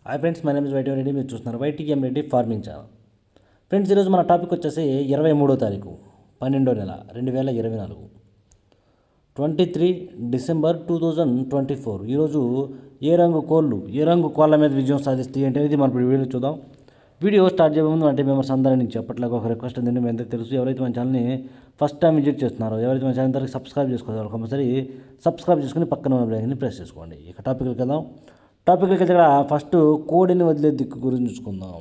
Hi friends, my name is YT Reddy. మీరు చూస్తున్నారు YTM Reddy farming channel. Friends, ఈరోజు మన టాపిక్ వచ్చేసి 23వ తారీఖు 12వ నెల 2024, 23 డిసెంబర్ 2024. ఈరోజు ఏ రంగు కోళ్ళ మీద విజయం సాధిస్తాయి అంటే ఇది మన వీడియో చూద్దాం. వీడియో స్టార్ట్ చేయే ముందు అంటే మెంబర్స్ అందరి నుంచి చెప్పట్లేదు ఒక రిక్వెస్ట్ ఏంటంటే, మీ అందరికీ తెలుసు, ఎవరైతే మన ఛానల్ని ఫస్ట్ టైం విజిట్ చేస్తున్నారో, ఎవరైతే మన ఛానల్ అందరికీ సబ్స్క్రైబ్ చేసుకోవాలి, కంపల్సరీ సబ్స్క్రైబ్ చేసుకుని పక్కన ఉన్న బెల్ ఐకాన్ని ప్రెస్ చేసుకోండి. ఇక టాపిక్కి వెళ్దాం. వెళ్తే ఫస్ట్ కోడిని వదిలే దిక్కు గురించి చూసుకుందాం.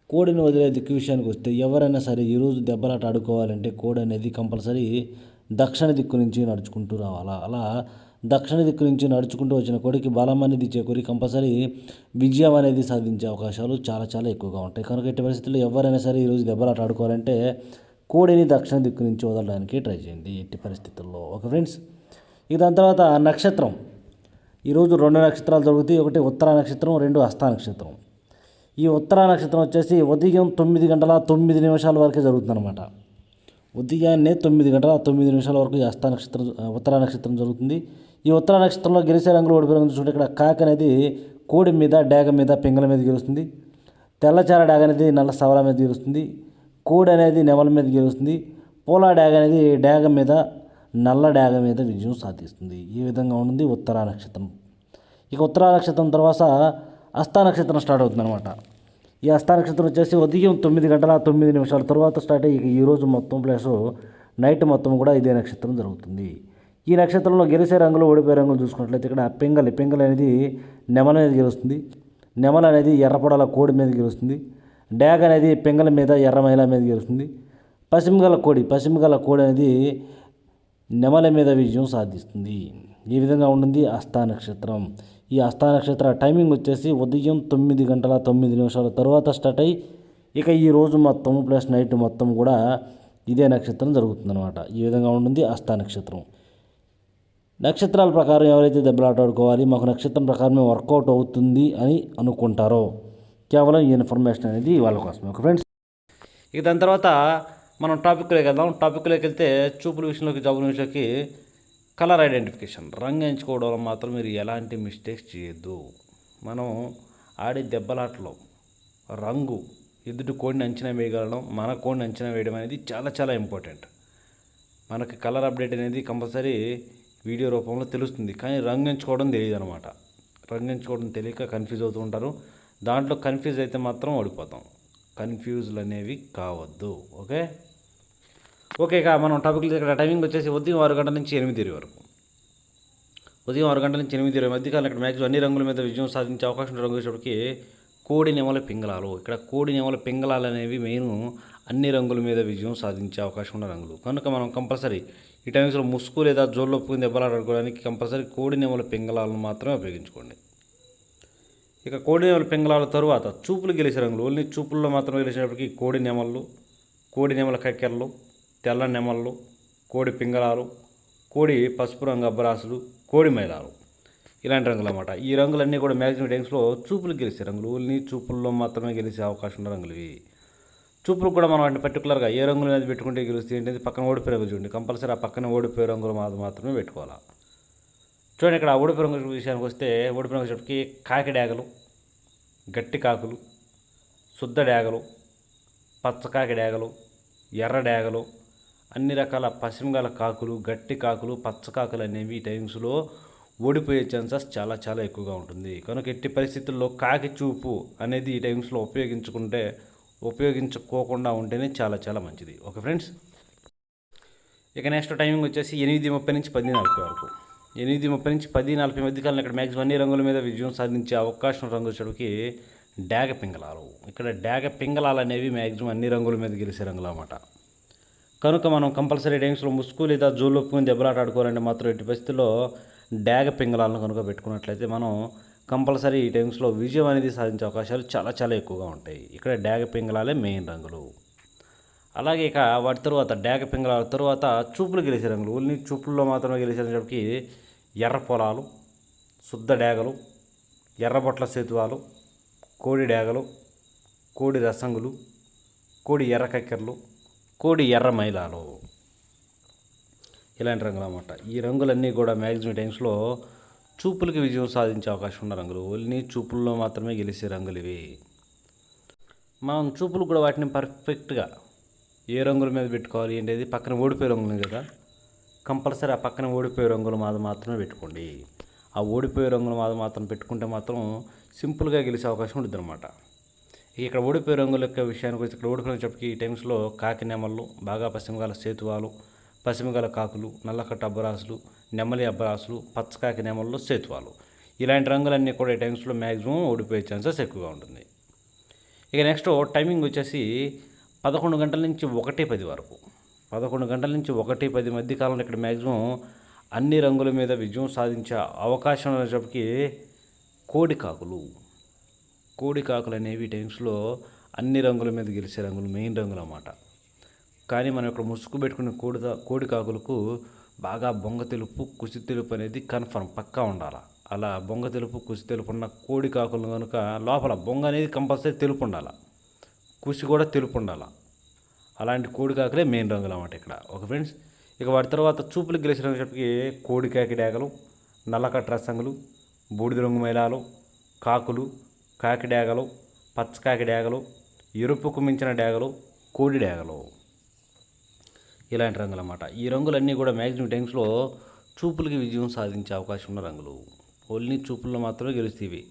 కోడిని వదిలే దిక్కు విషయానికి వస్తే, ఎవరైనా సరే ఈరోజు దెబ్బలాట ఆడుకోవాలంటే కోడి అనేది కంపల్సరీ దక్షిణ దిక్కు నుంచి నడుచుకుంటూ రావాలా. అలా దక్షిణ దిక్కు నుంచి నడుచుకుంటూ వచ్చిన కోడికి బలం అనేది చేకూరి కంపల్సరీ విజయం అనేది సాధించే అవకాశాలు చాలా చాలా ఎక్కువగా ఉంటాయి. కనుక ఎట్టి పరిస్థితుల్లో ఎవరైనా సరే ఈరోజు దెబ్బలాట ఆడుకోవాలంటే కోడిని దక్షిణ దిక్కు నుంచి వదలడానికి ట్రై చేయండి ఎట్టి పరిస్థితుల్లో. ఓకే ఫ్రెండ్స్, ఇక దాని తర్వాత నక్షత్రం. ఈరోజు 2 నక్షత్రాలు జరుగుతాయి. ఒకటి ఉత్తర నక్షత్రం, 2 హస్త నక్షత్రం. ఈ ఉత్తర నక్షత్రం వచ్చేసి ఉదయం 9 గంటల 9 నిమిషాల వరకే జరుగుతుందన్నమాట. ఉదయాన్నే 9 గంటల 9 నిమిషాల వరకు ఈ ఉత్తర నక్షత్రం జరుగుతుంది. ఈ ఉత్తర నక్షత్రంలో గెలిచే రంగులు ఓడిపోయే రంగులు చూడండి. ఇక్కడ కాకి అనేది కోడి మీద, డేగ మీద, పింగళ మీద గెలుస్తుంది. తెల్లచార డాగ అనేది నల్ల సవల మీద గెలుస్తుంది. కోడి అనేది నెమల మీద గెలుస్తుంది. పోలా డాగ అనేది డేగ మీద, నల్ల డాగ మీద విజయం సాధిస్తుంది. ఈ విధంగా ఉంటుంది ఉత్తర నక్షత్రం. ఇక ఉత్తర నక్షత్రం తర్వాత హస్త నక్షత్రం స్టార్ట్ అవుతుంది అనమాట. ఈ హస్త నక్షత్రం వచ్చేసి ఉదయం 9 గంటల 9 నిమిషాల తర్వాత స్టార్ట్ అయ్యి ఈరోజు మొత్తం ప్లస్ నైట్ మొత్తం కూడా ఇదే నక్షత్రం జరుగుతుంది. ఈ నక్షత్రంలో గెలిచే రంగులు ఓడిపోయే రంగులు చూసుకున్నట్లయితే, ఇక్కడ పింగళి అనేది నెమల మీద గెలుస్తుంది. నెమల అనేది ఎర్రపొడల కోడి మీద గెలుస్తుంది. డాగ అనేది పింగళ మీద, ఎర్ర మైల మీద గెలుస్తుంది. పశ్చిమగల కోడి అనేది నెమల మీద విజయం సాధిస్తుంది. ఈ విధంగా ఉంటుంది హస్త నక్షత్రం. ఈ హస్త నక్షత్ర టైమింగ్ వచ్చేసి ఉదయం 9 గంటల 9 నిమిషాల తర్వాత స్టార్ట్ అయ్యి ఇక ఈ రోజు మొత్తం ప్లస్ నైట్ మొత్తం కూడా ఇదే నక్షత్రం జరుగుతుందన్నమాట. ఈ విధంగా ఉంటుంది హస్త నక్షత్రం. నక్షత్రాల ప్రకారం ఎవరైతే దెబ్బలాట ఆడుకోవాలి, మాకు నక్షత్రం ప్రకారమే వర్కౌట్ అవుతుంది అని అనుకుంటారో, కేవలం ఈ ఇన్ఫర్మేషన్ అనేది వాళ్ళ కోసమే. ఓకే ఫ్రెండ్స్, ఇక దాని తర్వాత మనం టాపిక్లోకి వెళ్దాం. టాపిక్లోకి వెళ్తే చూపుల విషయంలోకి, జాబుల విషయంలోకి, కలర్ ఐడెంటిఫికేషన్, రంగు ఎంచుకోవడంలో మాత్రం మీరు ఎలాంటి మిస్టేక్స్ చేయొద్దు. మనం ఆడే దెబ్బలాటలో రంగు ఎదుటి కోడిని అంచనా వేయగలడం, మన కోడిని అంచనా వేయడం అనేది చాలా చాలా ఇంపార్టెంట్. మనకి కలర్ అప్డేట్ అనేది కంపల్సరీ వీడియో రూపంలో తెలుస్తుంది, కానీ రంగు ఎంచుకోవడం తెలియదు అనమాట. రంగు ఎంచుకోవడం తెలియక కన్ఫ్యూజ్ అవుతూ ఉంటారు. దాంట్లో కన్ఫ్యూజ్ అయితే మాత్రం ఓడిపోతాం. కన్ఫ్యూజ్లు అనేవి కావద్దు. ఓకే, ఇక మనం టాపిక్లో ఇక్కడ టైమింగ్ వచ్చేసి ఉదయం 6 గంటల నుంచి 8 వరకు. ఉదయం 6 గంటల నుంచి 8 మధ్యకాలం ఇక్కడ మ్యాక్సిమం అన్ని రంగుల మీద విజయం సాధించే అవకాశం రంగు వచ్చేటప్పటికి కోడి నెమల పింగళాలు. ఇక్కడ కోడి నెమల పింగళాలు అనేవి మెయిన్ అన్ని రంగుల మీద విజయం సాధించే అవకాశం ఉన్న రంగులు. కనుక మనం కంపల్సరీ ఈ టైమ్స్లో ముసుగు లేదా జోళ్ళు ఒప్పుకుని దెబ్బలాడుకోవడానికి కంపల్సరీ కోడి నెమల పింగళాలను మాత్రమే ఉపయోగించుకోండి. ఇక కోడి నెమల పింగళాల తరువాత చూపులు గెలిచే రంగులు. ఓన్లీ చూపుల్లో మాత్రమే గెలిచేటప్పటికి కోడి నెమల కక్కెరలు, తెల్ల నెమళ్ళు, కోడి పింగళాలు, కోడి పసుపు రంగు అబ్బరాసులు, కోడి మైలాలు, ఇలాంటి రంగులు అన్నమాట. ఈ రంగులన్నీ కూడా మ్యాక్సిమం టైమ్స్లో చూపులు గెలిచే రంగులు. ఓన్లీ చూపుల్లో మాత్రమే గెలిచే అవకాశం ఉన్న రంగులు ఇవి. చూపులు కూడా మనం వాటిని పర్టికులర్గా ఏ రంగుల మీద పెట్టుకుంటే గెలుస్తుంది ఏంటంటే, పక్కన ఓడిపోయే రంగులు చూడండి. కంపల్సరీ ఆ పక్కన ఓడిపోయే రంగులు మాత్రమే పెట్టుకోవాలి. చూడండి, ఇక్కడ ఓడిపోయే రంగుల విషయానికి వస్తే, ఓడిపోయే రంగులకి కాకి డాగలు, గట్టి కాకులు, శుద్ధ డాగలు, పచ్చకాకి డాగలు, ఎర్ర డాగలు, అన్ని రకాల పశ్చిమగల కాకులు, గట్టి కాకులు, పచ్చకాకులు అనేవి ఈ టైమ్స్లో ఓడిపోయే ఛాన్సెస్ చాలా చాలా ఎక్కువగా ఉంటుంది. కనుక ఎట్టి పరిస్థితుల్లో కాకి చూపు అనేది ఈ టైమ్స్లో ఉపయోగించుకోకుండా ఉంటేనే చాలా చాలా మంచిది. ఓకే ఫ్రెండ్స్, ఇక నెక్స్ట్ టైమింగ్ వచ్చేసి 8:30 నుంచి 10:40 వరకు. 8:30 నుంచి 10:40 మధ్యకాలం ఇక్కడ మ్యాక్సిమం అన్ని రంగుల మీద విజయం సాధించే అవకాశం రంగు వచ్చేటికి డాగ పింగళాలు. ఇక్కడ డాగ పింగళాలు అనేవి మ్యాక్సిమం అన్ని రంగుల మీద గెలిచే రంగులు అన్నమాట. కనుక మనం కంపల్సరీ టైమ్స్లో ముసుగు లేదా జోలు ఒప్పుకుని దెబ్బలాట ఆడుకోవాలంటే మాత్రం ఎట్టి పరిస్థితుల్లో డాగ పింగళాలను కనుక పెట్టుకున్నట్లయితే మనం కంపల్సరీ ఈ టైమ్స్లో విజయం అనేది సాధించే అవకాశాలు చాలా చాలా ఎక్కువగా ఉంటాయి. ఇక్కడ డాగ పింగళాలే మెయిన్ రంగులు. అలాగే ఇక వాటి తర్వాత డాగ పింగళాల తర్వాత చూపులు గెలిచే రంగులు. ఓన్లీ చూపుల్లో మాత్రమే గెలిచేటప్పటికి ఎర్ర పొలాలు, శుద్ధ డాగలు, ఎర్రబొట్ల సేతువాలు, కోడి డాగలు, కోడి రసంగులు, కోడి ఎర్ర కక్కెరలు, కోడి ఎర్ర మైలాలు, ఇలాంటి రంగులు అన్నమాట. ఈ రంగులన్నీ కూడా మ్యాక్సిమం టైమ్స్లో చూపులకి విజయం సాధించే అవకాశం ఉన్న రంగులు. ఓన్లీ చూపుల్లో మాత్రమే గెలిచే రంగులు ఇవి. మనం చూపులు కూడా వాటిని పర్ఫెక్ట్గా ఏ రంగుల మీద పెట్టుకోవాలి ఏంటది, పక్కన ఓడిపోయే రంగులు కదా, కంపల్సరీ ఆ పక్కన ఓడిపోయే రంగుల మీద మాత్రమే పెట్టుకోండి. ఆ ఓడిపోయే రంగుల మీద మాత్రం పెట్టుకుంటే మాత్రం సింపుల్గా గెలిచే అవకాశం ఉంటుంది అనమాట. ఇక్కడ ఓడిపోయే రంగుల యొక్క విషయానికి వచ్చి ఇక్కడ ఓడిపోయినప్పటికీ ఈ టైమ్స్లో కాకి నెమళ్ళు, బాగా పశ్చిమగాల సేతువాలు, పశ్చిమగాల కాకులు, నల్లకట్ట అబ్బరాసులు, నెమలి అబ్బరాసులు, పచ్చకాకి నెమళ్ళు, సేతువాలు, ఇలాంటి రంగులన్నీ కూడా ఈ టైమ్స్లో మ్యాక్సిమం ఓడిపోయే ఛాన్సెస్ ఎక్కువగా ఉంటుంది. ఇక నెక్స్ట్ టైమింగ్ వచ్చేసి 11 గంటల నుంచి 1:10 వరకు. 11 గంటల నుంచి 1:10 మధ్య కాలంలో ఇక్కడ మ్యాక్సిమం అన్ని రంగుల మీద విజయం సాధించే అవకాశం అనేటప్పటికీ కోడికాకులు అనేవి ఈ టైమ్స్లో అన్ని రంగుల మీద గెలిచే రంగులు, మెయిన్ రంగులు అన్నమాట. కానీ మనం ఇక్కడ ముసుగు పెట్టుకునే కోడికాకులకు బాగా బొంగ తెలుపు, కుసి తెలుపు అనేది కన్ఫర్మ్ పక్కా ఉండాలి. అలా బొంగ తెలుపు, కుసి తెలుపు ఉన్న కోడికాకులు కనుక లోపల బొంగ అనేది కంపల్సరీ తెలుపు ఉండాలి, కుసి కూడా తెలుపు ఉండాలి. అలాంటి కోడికాకులే మెయిన్ రంగులు అన్నమాట ఇక్కడ. ఓకే ఫ్రెండ్స్, ఇక వాటి తర్వాత చూపులకు గెలిచినప్పటికీ కోడికాకి డేగలు, నల్లకట్ట రసంగులు, బూడిద రంగు మైలాలు, కాకులు, కాకి డేగలు, పచ్చకాకి డేగలు, ఎరుపుకు మించిన డేగలు, కోడి డేగలు, ఇలాంటి రంగులు అన్నమాట. ఈ రంగులన్నీ కూడా మ్యాక్సిమం టైమ్స్లో చూపులకి విజయం సాధించే అవకాశం ఉన్న రంగులు. ఓన్లీ చూపుల్లో మాత్రమే గెలుస్తాయి.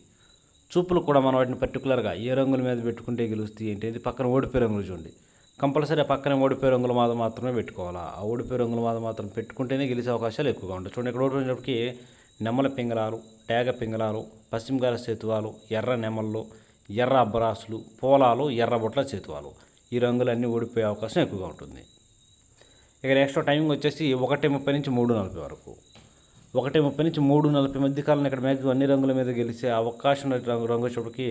చూపులు కూడా మనం వాటిని పర్టికులర్గా ఏ రంగుల మీద పెట్టుకుంటే గెలుస్తాయి ఏంటి, పక్కన ఓడిపోయే రంగులు చూడండి, కంపల్సరీ పక్కన ఓడిపోయే రంగుల మీద మాత్రమే పెట్టుకోవాలా. ఆ ఓడిపోయే రంగుల మీద మాత్రం పెట్టుకుంటేనే గెలిచే అవకాశాలు ఎక్కువగా ఉంటాయి. చూడండి, ఇక్కడ ఓడిపోయినప్పటికీ నెమల పింగళాలు, డేగ పింగళాలు, పశ్చిమగాల సేతువాలు, ఎర్ర నెమళ్ళు, ఎర్ర అబ్బరాసులు, పోలాలు, ఎర్ర బొట్ల సేతువాలు, ఈ రంగులన్నీ ఓడిపోయే అవకాశం ఎక్కువగా ఉంటుంది. ఇక నెక్స్ట్ టైమింగ్ వచ్చేసి 1:30 నుంచి 3:40 వరకు. 1:30 నుంచి 3:40 మధ్య కాలంలో ఇక్కడ మ్యాక్సిమం అన్ని రంగుల మీద గెలిచే అవకాశం రంగు వచ్చేప్పటికి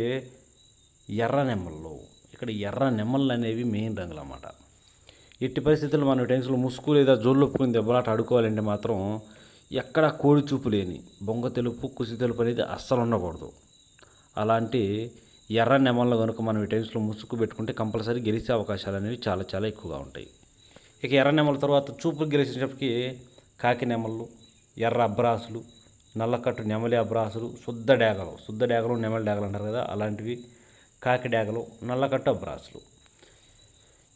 ఎర్ర నెమళ్ళు. ఇక్కడ ఎర్ర నెమళ్ళు అనేవి మెయిన్ రంగులు అన్నమాట. ఎట్టి పరిస్థితుల్లో మనం టైమ్స్లో ముసుగు లేదా జోళ్ళొప్పుకుని దెబ్బలాట ఆడుకోవాలంటే మాత్రం ఎక్కడ కోడి చూపు లేని బొంగ తెలుపు, కుసి తెలుపు అనేది అస్సలు ఉండకూడదు. అలాంటి ఎర్ర నెమళ్ళు కనుక మనం ఈ టైమ్స్లో ముసుగు పెట్టుకుంటే కంపల్సరీ గెలిచే అవకాశాలు అనేవి చాలా చాలా ఎక్కువగా ఉంటాయి. ఇక ఎర్ర నెమల తర్వాత చూపులు గెలిచేటప్పటికి కాకి నెమళ్ళు, ఎర్ర అబ్బరాసులు, నల్లకట్టు నెమలి అబ్బరాసులు, శుద్ధ డేగలు నెమలి డేగలు అంటారు కదా, అలాంటివి, కాకి డేగలు, నల్లకట్టు అబ్బరాసులు,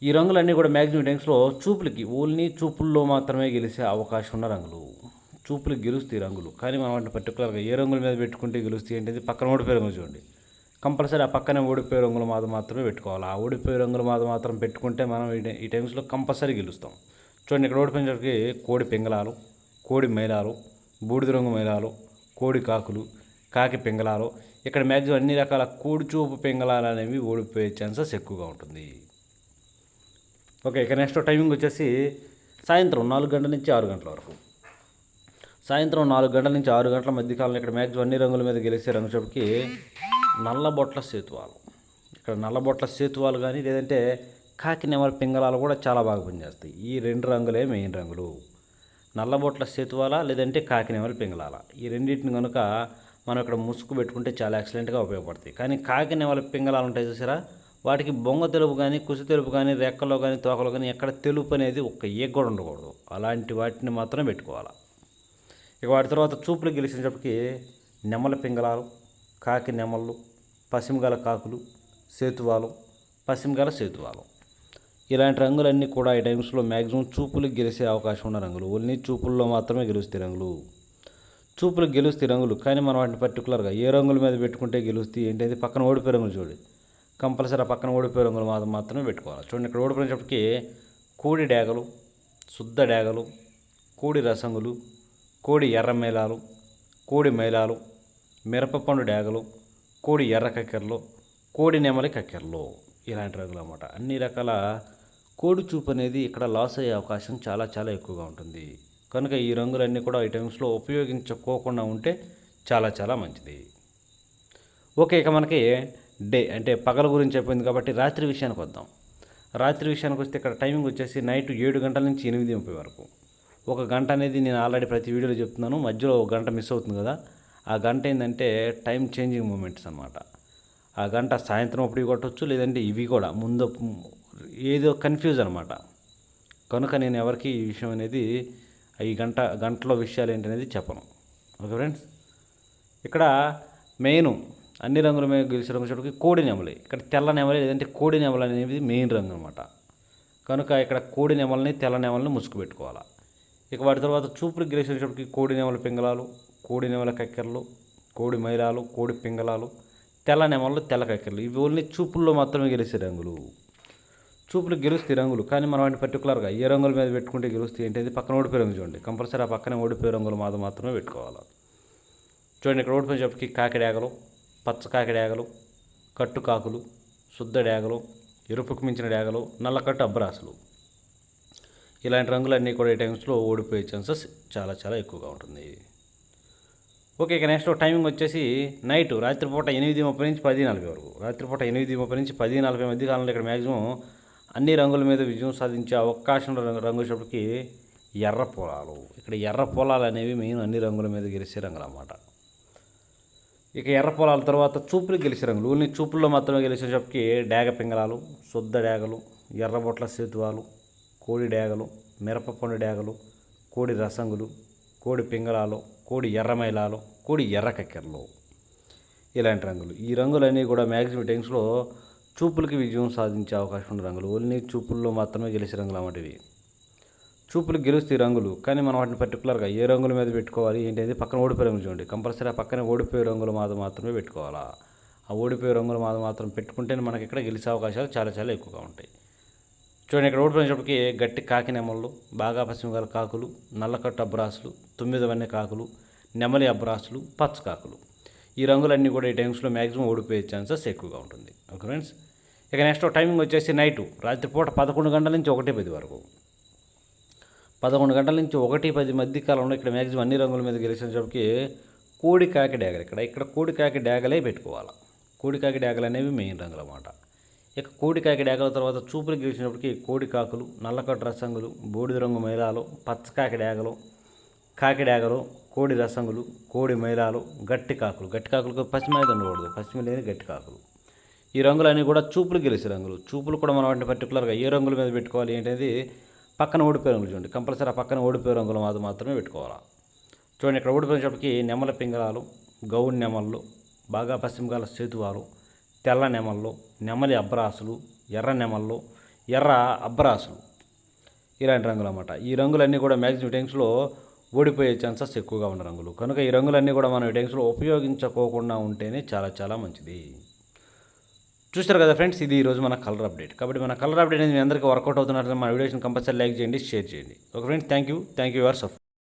ఈ రంగులన్నీ కూడా మ్యాక్సిమం టైమ్స్లో చూపులకి ఓన్లీ చూపుల్లో మాత్రమే గెలిచే అవకాశం ఉన్న రంగులు. చూపులకు గెలుస్తాయి రంగులు, కానీ మనం వాటిని పర్టికులర్గా ఏ రంగుల మీద పెట్టుకుంటే గెలుస్తాయి ఏంటిది, పక్కన ఓడిపోయే రంగులు చూడండి, కంపల్సరీ ఆ పక్కనే ఓడిపోయే రంగుల మీద మాత్రమే పెట్టుకోవాలి. ఆ ఓడిపోయే రంగుల మీద మాత్రం పెట్టుకుంటే మనం ఈ టైమ్స్లో కంపల్సరీ గెలుస్తాం. చూడండి, ఇక్కడ ఓడిపోయినప్పటికీ కోడి పింగళాలు, కోడి మైలాలు, బూడిద రంగు మైలాలు, కోడి కాకులు, కాకి పింగళాలు, ఇక్కడ మ్యాక్సిమం అన్ని రకాల కోడి చూపు పింగళాలు అనేవి ఓడిపోయే ఛాన్సెస్ ఎక్కువగా ఉంటుంది. ఓకే, ఇక నెక్స్ట్ టైమింగ్ వచ్చేసి సాయంత్రం 4 గంటల నుంచి 6 గంటల వరకు. సాయంత్రం 4 గంటల నుంచి 6 గంటల మధ్యకాలంలో ఇక్కడ మ్యాక్సిమం అన్ని రంగుల మీద గెలిచే రంగుకి నల్లబొట్ల సేతువాలు. ఇక్కడ నల్లబొట్ల సేతువాలు కానీ లేదంటే కాకి నెమల పింగళాలు కూడా చాలా బాగా పనిచేస్తాయి. ఈ 2 రంగులే మెయిన్ రంగులు, నల్లబొట్ల సేతువాల లేదంటే కాకి నెమల పింగళాల. ఈ రెండింటిని కనుక మనం ఇక్కడ ముసుగు పెట్టుకుంటే చాలా ఎక్సలెంట్గా ఉపయోగపడతాయి. కానీ కాకి నెమల పింగళాలు ఉంటాయి చూసారా, వాటికి బొంగ తెలుపు కానీ, కుసి తెలుపు కానీ, రెక్కలో కానీ, తోకలో కానీ ఎక్కడ తెలుపు అనేది ఒక్క ఏ కూడా ఉండకూడదు. అలాంటి వాటిని మాత్రమే పెట్టుకోవాలి. ఇక వాటి తర్వాత చూపులు గెలిచినప్పటికీ నెమల పింగళాలు, కాకి నెమళ్ళు, పశ్చిమగాల కాకులు, సేతువాలు, పశ్చిమగాల సేతువాలు, ఇలాంటి రంగులన్నీ కూడా ఈ టైమ్స్లో మ్యాక్సిమం చూపులకు గెలిచే అవకాశం ఉన్న రంగులు. ఓన్లీ చూపుల్లో మాత్రమే గెలుస్తాయి రంగులు. చూపులకు గెలుస్తాయి రంగులు, కానీ మనం వాటిని పర్టికులర్గా ఏ రంగుల మీద పెట్టుకుంటే గెలుస్తాయి ఏంటంటే పక్కన ఓడిపోయే రంగులు చూడండి, కంపల్సరీ ఆ పక్కన ఓడిపోయే రంగులు మాత్రమే పెట్టుకోవాలి. చూడండి, ఇక్కడ ఓడిపోయినప్పటికీ కోడి డేగలు, శుద్ధ డేగలు, కోడి రసంగులు, కోడి ఎర్ర మైలాలు, కోడి మైలాలు, మిరపపండు డేగలు, కోడి ఎర్ర కక్కెరలు, కోడి నెమలి కక్కెరలు, ఇలాంటి రంగులు అన్నమాట. అన్ని రకాల కోడి చూపు అనేది ఇక్కడ లాస్ అయ్యే అవకాశం చాలా చాలా ఎక్కువగా ఉంటుంది. కనుక ఈ రంగులన్నీ కూడా ఈ టైమ్స్లో ఉపయోగించుకోకుండా ఉంటే చాలా చాలా మంచిది. ఓకే, ఇక మనకి డే అంటే పగల గురించి అయిపోయింది కాబట్టి రాత్రి విషయానికి వద్దాం. రాత్రి విషయానికి వస్తే ఇక్కడ టైమింగ్ వచ్చేసి నైట్ 7 గంటల నుంచి 8:30 వరకు. 1 గంట అనేది నేను ఆల్రెడీ ప్రతి వీడియోలో చెప్తున్నాను, మధ్యలో 1 గంట మిస్ అవుతుంది కదా. ఆ గంట ఏంటంటే టైం చేంజింగ్ మూమెంట్స్ అన్నమాట. ఆ గంట సాయంత్రం అప్పుడు కొట్టవచ్చు, లేదంటే ఇవి కూడా ముందు ఏదో కన్ఫ్యూజ్ అనమాట. కనుక నేను ఎవరికి ఈ విషయం అనేది ఈ గంటలో విషయాలు ఏంటనేది చెప్పను. ఓకే ఫ్రెండ్స్, ఇక్కడ మెయిన్ అన్ని రంగుల మీద గెలిచే రంగు చూడకి కోడి నెమలి. ఇక్కడ తెల్ల నెమలి లేదంటే కోడి నెమలి అనేది మెయిన్ రంగు అనమాట. కనుక ఇక్కడ కోడి నెమలని తెల్ల నెమలని ముసుగు పెట్టుకోవాలి. ఇక వాటి తర్వాత చూపులు గెలిచేటప్పటికి కోడి నెమల పింగళాలు, కోడి నెమల కక్కెరలు, కోడి మైలాలు, కోడి పింగళాలు, తెల్ల నెమలు, తెల్ల కక్కెరలు. ఇవి ఓన్లీ చూపుల్లో మాత్రమే గెలిచే రంగులు. చూపులు గెలుస్తాయి రంగులు, కానీ మనం వాటిని పర్టికులర్గా ఏ రంగుల మీద పెట్టుకుంటే గెలుస్తాయి ఏంటంటే పక్కన ఓడిపోయే రంగు చూడండి. కంపల్సరీ ఆ పక్కనే ఓడిపోయే రంగులు మాత్రమే పెట్టుకోవాలి. చూడండి ఇక్కడ ఓడిపోయేటప్పటికి కాకిడాగలు, పచ్చ కాకిడాగలు, కట్టు కాకులు, శుద్ధ డాగలు, ఎరుపుకు మించిన డాగలు, నల్లకట్టు అబ్బరాసులు. ఇలాంటి రంగులన్నీ కూడా ఈ టైమ్స్లో ఓడిపోయే ఛాన్సెస్ చాలా చాలా ఎక్కువగా ఉంటుంది. ఓకే, ఇక నెక్స్ట్ టైమింగ్ వచ్చేసి నైట్ రాత్రిపూట 8:30 నుంచి 10:40 వరకు. రాత్రిపూట 8:30 నుంచి 10:40 మధ్య కాలంలో ఇక్కడ మ్యాక్సిమం అన్ని రంగుల మీద విజయం సాధించే అవకాశం రంగు వచ్చేటప్పటికి ఎర్ర పొలాలు. ఇక్కడ ఎర్ర పొలాలు అనేవి మెయిన్ అన్ని రంగుల మీద గెలిచే రంగులు అన్నమాట. ఇక ఎర్ర పొలాల తర్వాత చూపులు గెలిచే రంగులు, ఓన్లీ చూపుల్లో మాత్రమే గెలిచేటప్పటికి డాగ పింగళాలు, శుద్ధ డాగలు, ఎర్రబొట్ల సేతువాలు, కోడి డాగలు, మిరపపండు డాగలు, కోడి రసంగులు, కోడి పింగళాలు, కోడి ఎర్రమైలాలు, కోడి ఎర్ర కక్కెరలు. ఇలాంటి రంగులు, ఈ రంగులన్నీ కూడా మ్యాక్సిమం టైమ్స్లో చూపులకి విజయం సాధించే అవకాశం ఉన్న రంగులు. ఓన్లీ చూపుల్లో మాత్రమే గెలిచే రంగులు అన్నమాట ఇవి. చూపులు గెలుస్తాయి రంగులు, కానీ మనం వాటిని పర్టికులర్గా ఏ రంగుల మీద పెట్టుకోవాలి ఏంటంటే పక్కన ఓడిపోయే రంగులు చూడండి. కంపల్సరీ ఆ పక్కన ఓడిపోయే రంగులు మాత్రమే పెట్టుకోవాలా. ఆ ఓడిపోయే రంగులు మాత్రం పెట్టుకుంటేనే మనకి ఇక్కడ గెలిచే అవకాశాలు చాలా చాలా ఎక్కువగా ఉంటాయి. చూడండి ఇక్కడ ఓడిపోయినప్పటికీ గట్టి కాకి నెమళ్ళు, బాగా పశ్చిమగల కాకులు, నల్లకట్టు అబ్బరాసులు, 9 వన్నె కాకులు, నెమలి అబ్బరాసులు, పచ్చ కాకులు. ఈ రంగులన్నీ కూడా ఈ టైమ్స్లో మ్యాక్సిమం ఓడిపోయే ఛాన్సెస్ ఎక్కువగా ఉంటుంది. ఓకే ఫ్రెండ్స్, ఇక నెక్స్ట్ టైమింగ్ వచ్చేసి నైటు రాత్రిపూట 11 గంటల నుంచి 1:10 వరకు. 11 గంటల నుంచి 1:10 మధ్య కాలంలో ఇక్కడ మ్యాక్సిమం అన్ని రంగుల మీద గెలిచేటప్పటికి కోడి కాకి డాగలు. ఇక్కడ కోడి కాకి డాగలే పెట్టుకోవాలి. కోడి కాకి డాగలు అనేవి మెయిన్ రంగులు అన్నమాట. ఇక కోడి కాకి డాగల తర్వాత చూపులు గెలిచినప్పటికీ కోడి కాకులు, నల్లకట్టు రసంగులు, బూడిద రంగు మైలాలు, పచ్చ కాకి డాగలు, కాకి డాగలు, కోడి రసంగులు, కోడి మైలాలు, గట్టి కాకులకు పశ్చిమ అనేది ఉండకూడదు, పశ్చిమ లేని గట్టి కాకులు. ఈ రంగులన్నీ కూడా చూపులు గెలిచే రంగులు. చూపులు కూడా మనం వాటిని పర్టికులర్గా ఏ రంగుల మీద పెట్టుకోవాలి ఏంటనేది పక్కన ఓడిపోయే రంగులు చూడండి. కంపల్సరీ ఆ పక్కన ఓడిపోయే రంగులు మాత్రమే పెట్టుకోవాలి. చూడండి ఇక్కడ ఓడిపోయినప్పటికీ నెమల పింగళాలు, గౌడ్ నెమళ్ళు, బాగా పశ్చిమకాల సేతువాలు, తెల్ల నెమళ్ళు, నెమలి అబ్బరాసులు, ఎర్ర నెమళ్ళు, ఎర్ర అబ్బరాసులు. ఇలాంటి రంగులు అన్నమాట. ఈ రంగులన్నీ కూడా మ్యాక్సిమం టైమ్స్లో ఓడిపోయే ఛాన్సెస్ ఎక్కువగా ఉన్న రంగులు. కనుక ఈ రంగులన్నీ కూడా మనం ఈ టైమ్స్లో ఉపయోగించుకోకుండా ఉంటేనే చాలా చాలా మంచిది. చూస్తారు కదా ఫ్రెండ్స్, ఇది ఈరోజు మన కలర్ అప్డేట్. కాబట్టి మన కలర్ అప్డేట్ అనేది మీ అందరికీ వర్కౌట్ అవుతున్నట్లయితే మన వీడియోస్ని కంపల్సరీ లైక్ చేయండి, షేర్ చేయండి. Okay friends, thank you your support.